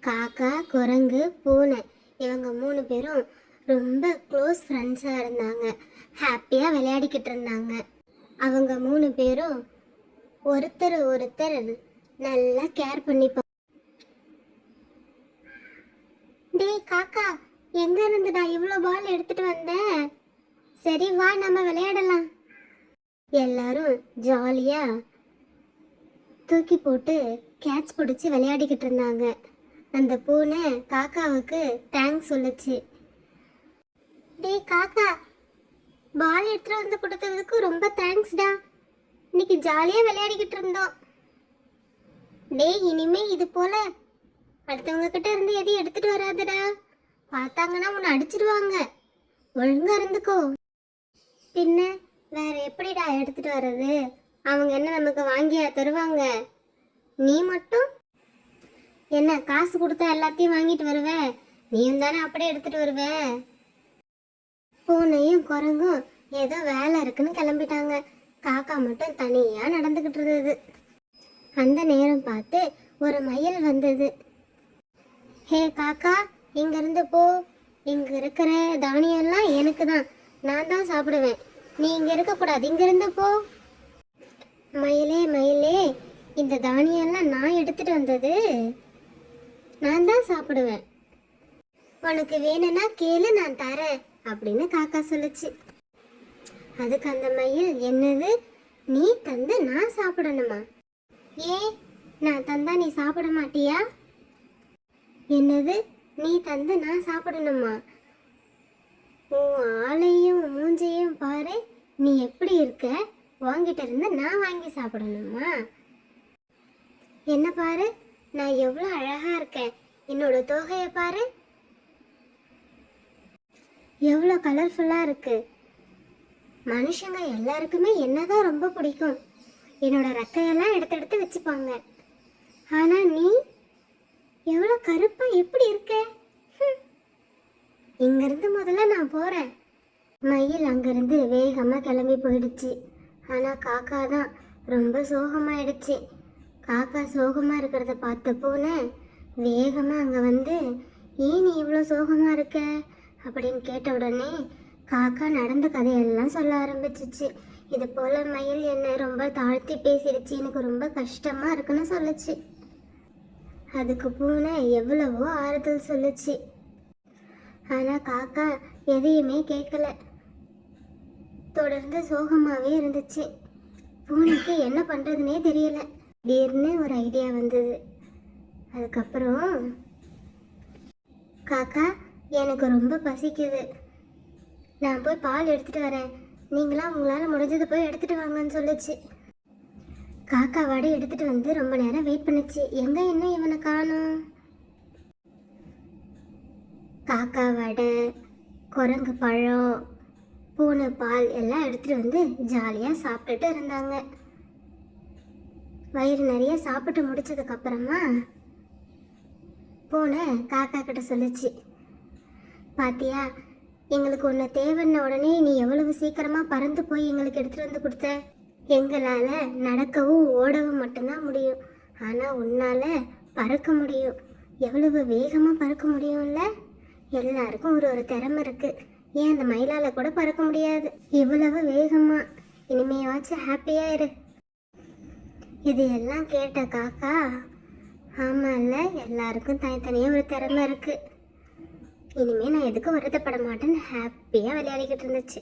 காக்கா, குரங்கு, பூனை இவங்க 3 பேரும் ரொம்ப க்ளோஸ் ஃப்ரெண்ட்ஸாக இருந்தாங்க. ஹாப்பியாக விளையாடிக்கிட்டு இருந்தாங்க. அவங்க 3 பேரும் ஒருத்தர் ஒருத்தர் நல்லா கேர் பண்ணிப்பாங்க. டேய் காக்கா, எங்க இருந்துடா இவ்வளோ பால் எடுத்துட்டு வந்த? சரி வா, நம்ம விளையாடலாம். எல்லாரும் ஜாலியா தூக்கி போட்டு கேட்ச் பிடிச்சி விளையாடிக்கிட்டு இருந்தாங்க. அந்த பூனை காக்காவுக்கு தேங்க்ஸ் சொல்லுச்சு. டேய் காக்கா, பால் எடுத்துட்டு வந்து கொடுத்ததுக்கு ரொம்ப தேங்க்ஸ்டா. இன்னைக்கு ஜாலியா விளையாடிக்கிட்டு இருந்தோம். டேய், இனிமே இது போல அடுத்தவங்க கிட்ட இருந்து எதையும் எடுத்துட்டு வராதடா. பார்த்தாங்கன்னா உன்னை அடிச்சிடுவாங்க. ஒழுங்கா இருந்துக்கோ. பின்ன வேற எப்படிடா எடுத்துட்டு வர்றது? அவங்க என்ன நமக்கு வாங்கியா தருவாங்க? நீ மட்டும் என்ன காசு கொடுத்தா எல்லாத்தையும் வாங்கிட்டு வருவ? நீயும் தானே அப்படியே எடுத்துட்டு வருவ. பூனையும் குரங்கும் ஏதோ வேலை இருக்குன்னு கிளம்பிட்டாங்க. காக்கா மட்டும் தனியா நடந்துகிட்டு இருந்தது. அந்த நேரம் பார்த்து ஒரு மயில் வந்தது. ஹே காக்கா, இங்க இருந்து போ. இங்க இருக்கிற தானியெல்லாம் எனக்கு தான். நான் தான் சாப்பிடுவேன். நீ இங்க இருக்கக்கூடாது. இங்க இருந்து போ. மயிலே மயிலே, இந்த தானியெல்லாம் நான் எடுத்துட்டு வந்தது. நான் தான் சாப்பிடுவேன். உனக்கு வேணும்னா கேளு, நான் தரேன் அப்படின்னு காக்கா சொல்லுச்சு. அதுக்கு அந்த மயில், என்னது நீ தந்து நான் சாப்பிடணுமா? ஏன், நான் தந்தா நீ சாப்பிட மாட்டியா? என்னது நீ தந்து நான் சாப்பிடணுமா? உன் ஆளையும் மூஞ்சையும் பாரு, நீ எப்படி இருக்க? வாங்கிட்ட இருந்து நான் வாங்கி சாப்பிடணுமா? என்ன பாரு, நான் எவ்வளோ அழகா இருக்கேன். என்னோட தோகையை பாரு, எவ்வளோ கலர்ஃபுல்லா இருக்கு. மனுஷங்க எல்லாருக்குமே என்னதான் ரொம்ப பிடிக்கும். என்னோட ரெக்கையெல்லாம் எடுத்து எடுத்து வச்சுப்பாங்க. ஆனா நீ எவ்வளோ கருப்பா எப்படி இருக்க? இங்கிருந்து முதல்ல நான் போறேன். மயில் அங்கிருந்து வேகமா கிளம்பி போயிடுச்சு. ஆனா காக்கா தான் ரொம்ப சோகமாயிடுச்சு. காக்கா சோகமா இருக்கிறத பார்த்த பூனை வேகமா அங்க வந்து, ஏன் நீ இவ்வளோ சோகமா இருக்க அப்படின்னு கேட்ட உடனே காக்கா நடந்த கதையெல்லாம் சொல்ல ஆரம்பிச்சிச்சு. இது போல மயில் என்னை ரொம்ப தாழ்த்தி பேசிடுச்சு, எனக்கு ரொம்ப கஷ்டமா இருக்குன்னு சொல்லுச்சு. அதுக்கு பூனை எவ்வளவோ ஆறுதல் சொல்லுச்சு. ஆனா காக்கா எதையுமே கேட்கல. தொடர்ந்து சோகமாவே இருந்துச்சு. பூனைக்கு என்ன பண்றதுனே தெரியல. திடீர்னு ஒரு ஐடியா வந்தது. அதுக்கப்புறம், காக்கா எனக்கு ரொம்ப பசிக்குது, நான் போய் பால் எடுத்துட்டு வரேன், நீங்களாம் உங்களால் முடிஞ்சது போய் எடுத்துட்டு வாங்கன்னு சொல்லுச்சு. காக்கா வடை எடுத்துட்டு வந்து ரொம்ப நேரம் வெயிட் பண்ணுச்சு. எங்க இன்னும் இவனை காணோம். காக்கா வடை, குரங்கு பழம், பூனை பால் எல்லாம் எடுத்துட்டு வந்து ஜாலியா சாப்பிட்டுட்டு இருந்தாங்க. வயிறு நிறைய சாப்பிட்டு முடிச்சதுக்கு அப்புறமா பூனை காக்கா கிட்ட சொல்லுச்சு, பாத்தியா, எங்களுக்கு ஒன்று தேவைன்ன உடனே நீ எவ்வளவு சீக்கிரமா பறந்து போய் எங்களுக்கு எடுத்துட்டு வந்து கொடுத்த. எங்களால் நடக்கவும் ஓடவும் மட்டும்தான் முடியும், ஆனால் உன்னால் பறக்க முடியும். எவ்வளவு வேகமாக பறக்க முடியும்ல. எல்லாருக்கும் ஒரு ஒரு திறமை இருக்குது. ஏன் அந்த மயிலால் கூட பறக்க முடியாது இவ்வளவு வேகமாக? இனிமையாச்சும் ஹாப்பியாக இரு. இது எல்லாம் கேட்ட காக்கா, ஆமாம்ல, எல்லாருக்கும் தனித்தனியாக ஒரு திறமை இருக்குது, இனிமேல் நான் எதுக்கும் வருத்தப்பட மாட்டேன்னு ஹாப்பியாக விளையாடிக்கிட்டு இருந்துச்சு.